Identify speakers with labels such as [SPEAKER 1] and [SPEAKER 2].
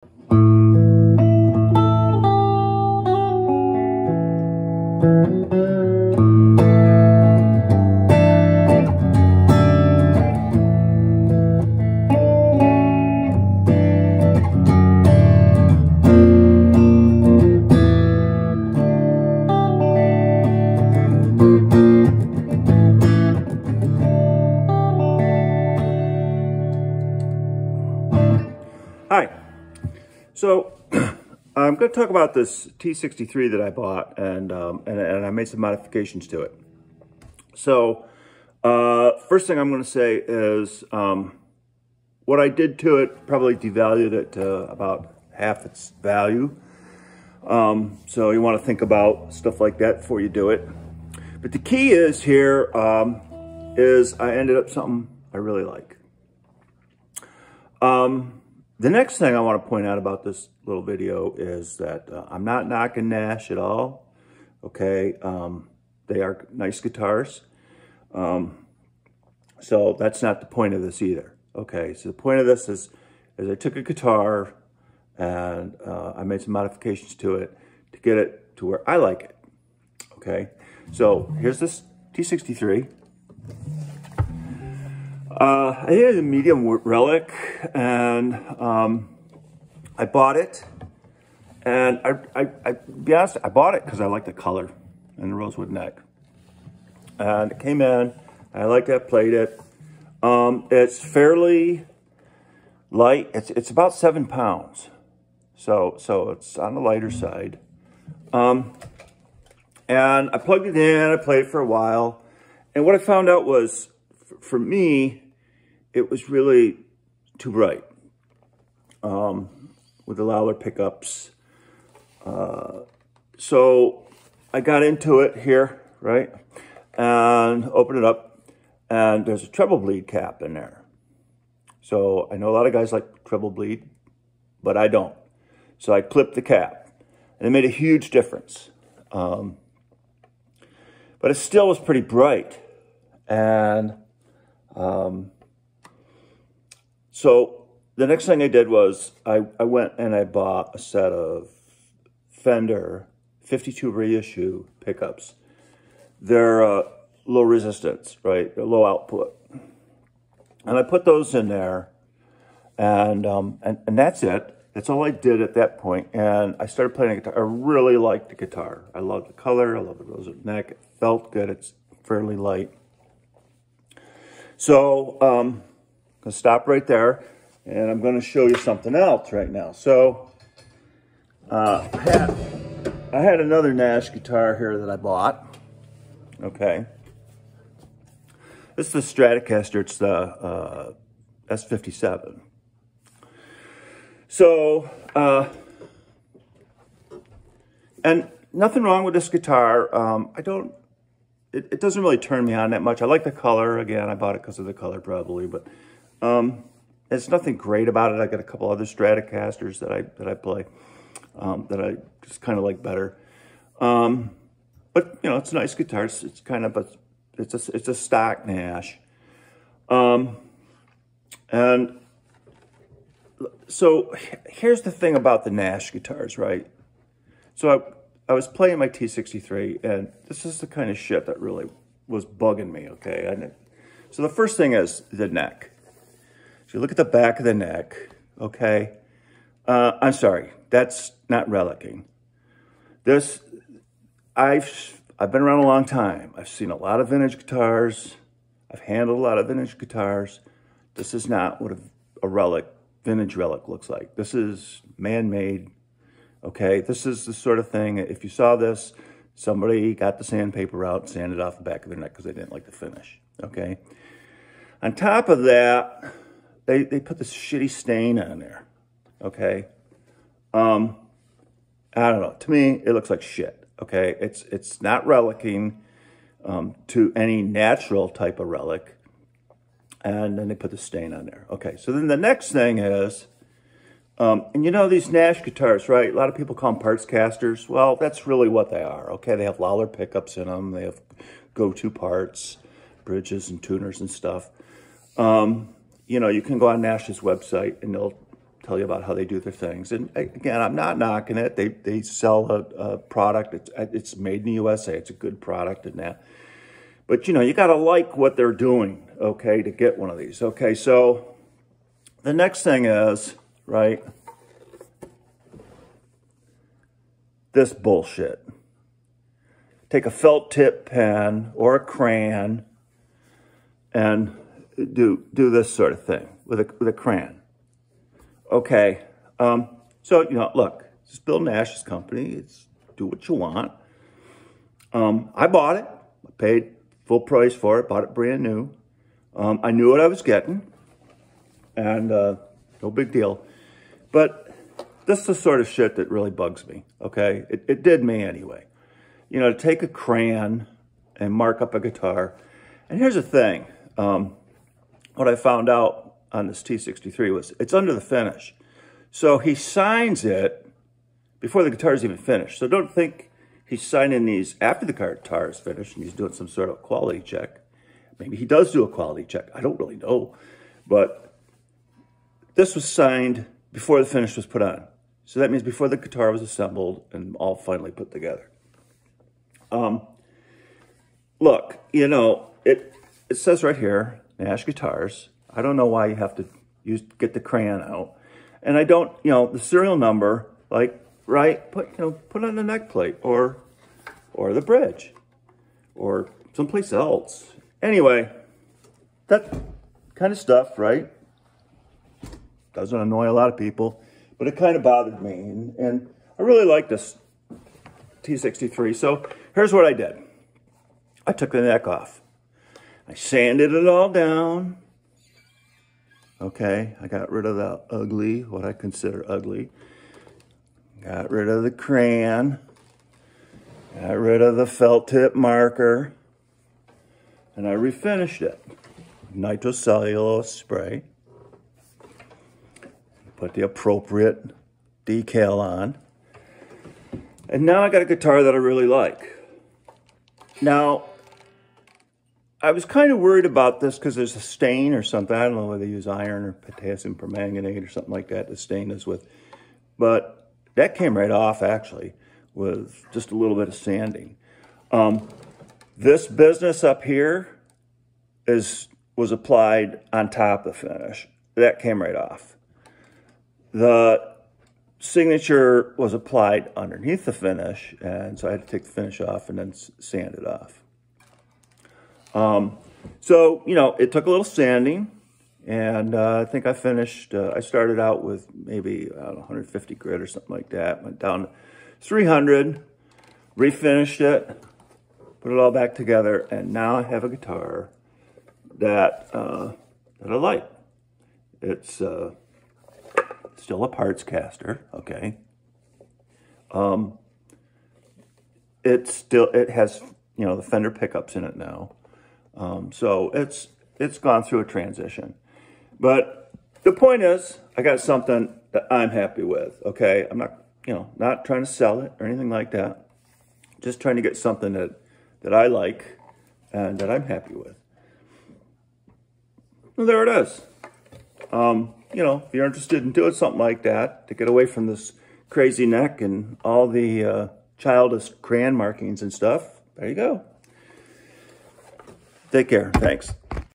[SPEAKER 1] Hi, so I'm going to talk about this T63 that I bought, and I made some modifications to it. So first thing I'm going to say is what I did to it probably devalued it to about half its value. So you want to think about stuff like that before you do it. But the key is here is I ended up something I really like. The next thing I want to point out about this little video is that I'm not knocking Nash at all, okay? They are nice guitars. So that's not the point of this either, okay? So the point of this is I took a guitar and I made some modifications to it to get it to where I like it, okay? So here's this T63. I had a medium relic, and I bought it, and I be honest, I bought it because I like the color and the rosewood neck, and it came in. I liked it, played it. It's fairly light. It's about 7 pounds, so it's on the lighter side. And I plugged it in. I played it for a while, and what I found out was, for me, it was really too bright with the louder pickups. So I got into it here, right? And opened it up, and there's a treble bleed cap in there. So I know a lot of guys like treble bleed, but I don't. So I clipped the cap, and it made a huge difference. But it still was pretty bright. And so the next thing I did was I went and I bought a set of Fender 52 reissue pickups. They're low resistance, right? They're low output. And I put those in there, and that's it. That's all I did at that point. And I started playing the guitar. I really liked the guitar. I love the color. I love the rosewood neck. It felt good. It's fairly light. So I'm going to stop right there, and I'm going to show you something else right now. So I had another Nash guitar here that I bought. Okay. This is the Stratocaster. It's the S57. So, and nothing wrong with this guitar. It doesn't really turn me on that much. I like the color. Again, I bought it because of the color probably, but there's nothing great about it. I got a couple other Stratocasters that I play that I just kind of like better. But you know, it's a nice guitar. It's kind of it's a stock Nash. And so here's the thing about the Nash guitars, right? So I was playing my T63, and this is the kind of shit that really was bugging me, okay? So the first thing is the neck. So you look at the back of the neck, okay? I'm sorry, that's not relicking. This, I've been around a long time. I've seen a lot of vintage guitars. I've handled a lot of vintage guitars. This is not what a relic, vintage relic looks like. This is man-made. Okay, this is the sort of thing, if you saw this, somebody got the sandpaper out and sanded off the back of their neck because they didn't like the finish, okay? On top of that, they put this shitty stain on there, okay? I don't know, to me, it looks like shit, okay? It's not relicking to any natural type of relic, and then they put the stain on there. Okay, so then the next thing is, and you know these Nash guitars, right? A lot of people call them parts casters. Well, that's really what they are, okay? They have louder pickups in them. They have go-to parts, bridges and tuners and stuff. You know, you can go on Nash's website and they'll tell you about how they do their things. And again, I'm not knocking it. They sell a product. It's made in the USA. It's a good product and that. But, you know, you got to like what they're doing, okay, to get one of these. Okay, so the next thing is, right, this bullshit. Take a felt tip pen or a crayon and do this sort of thing with a crayon. Okay, so, you know, look, this is Bill Nash's company. It's do what you want. I bought it. I paid full price for it. Bought it brand new. I knew what I was getting, and no big deal. But this is the sort of shit that really bugs me, okay? It did me anyway. You know, to take a crayon and mark up a guitar. And here's the thing. What I found out on this T63 was it's under the finish. So he signs it before the guitar is even finished. So don't think he's signing these after the guitar is finished and he's doing some sort of quality check. Maybe he does do a quality check. I don't really know. But this was signed before the finish was put on. So that means before the guitar was assembled and all finally put together. Look, you know, it says right here, Nash Guitars. I don't know why you have to get the crayon out. And I don't, you know, the serial number, like, right, put on the neck plate or the bridge or someplace else. Anyway, that kind of stuff, right? Doesn't annoy a lot of people, but it kind of bothered me. And I really like this T63. So here's what I did. I took the neck off. I sanded it all down. Okay, I got rid of the ugly, what I consider ugly. Got rid of the crayon. Got rid of the felt tip marker. And I refinished it. Nitrocellulose spray. Put the appropriate decal on. And now I got a guitar that I really like. Now, I was kind of worried about this because there's a stain or something. I don't know whether they use iron or potassium permanganate or something like that to stain this with. But that came right off, actually, with just a little bit of sanding. This business up here was applied on top of the finish. That came right off. The signature was applied underneath the finish, and so I had to take the finish off and then sand it off. So, you know, it took a little sanding, and I think I finished, I started out with maybe 150 grit or something like that, went down to 300, refinished it, put it all back together, and now I have a guitar that, that I like. It's still a parts caster, okay. It has, you know, the Fender pickups in it now. So it's gone through a transition. But the point is, I got something that I'm happy with, okay? I'm not, you know, not trying to sell it or anything like that. Just trying to get something that I like and that I'm happy with. Well, there it is. You know, if you're interested in doing something like that to get away from this crazy neck and all the childish crayon markings and stuff, there you go. Take care. Thanks.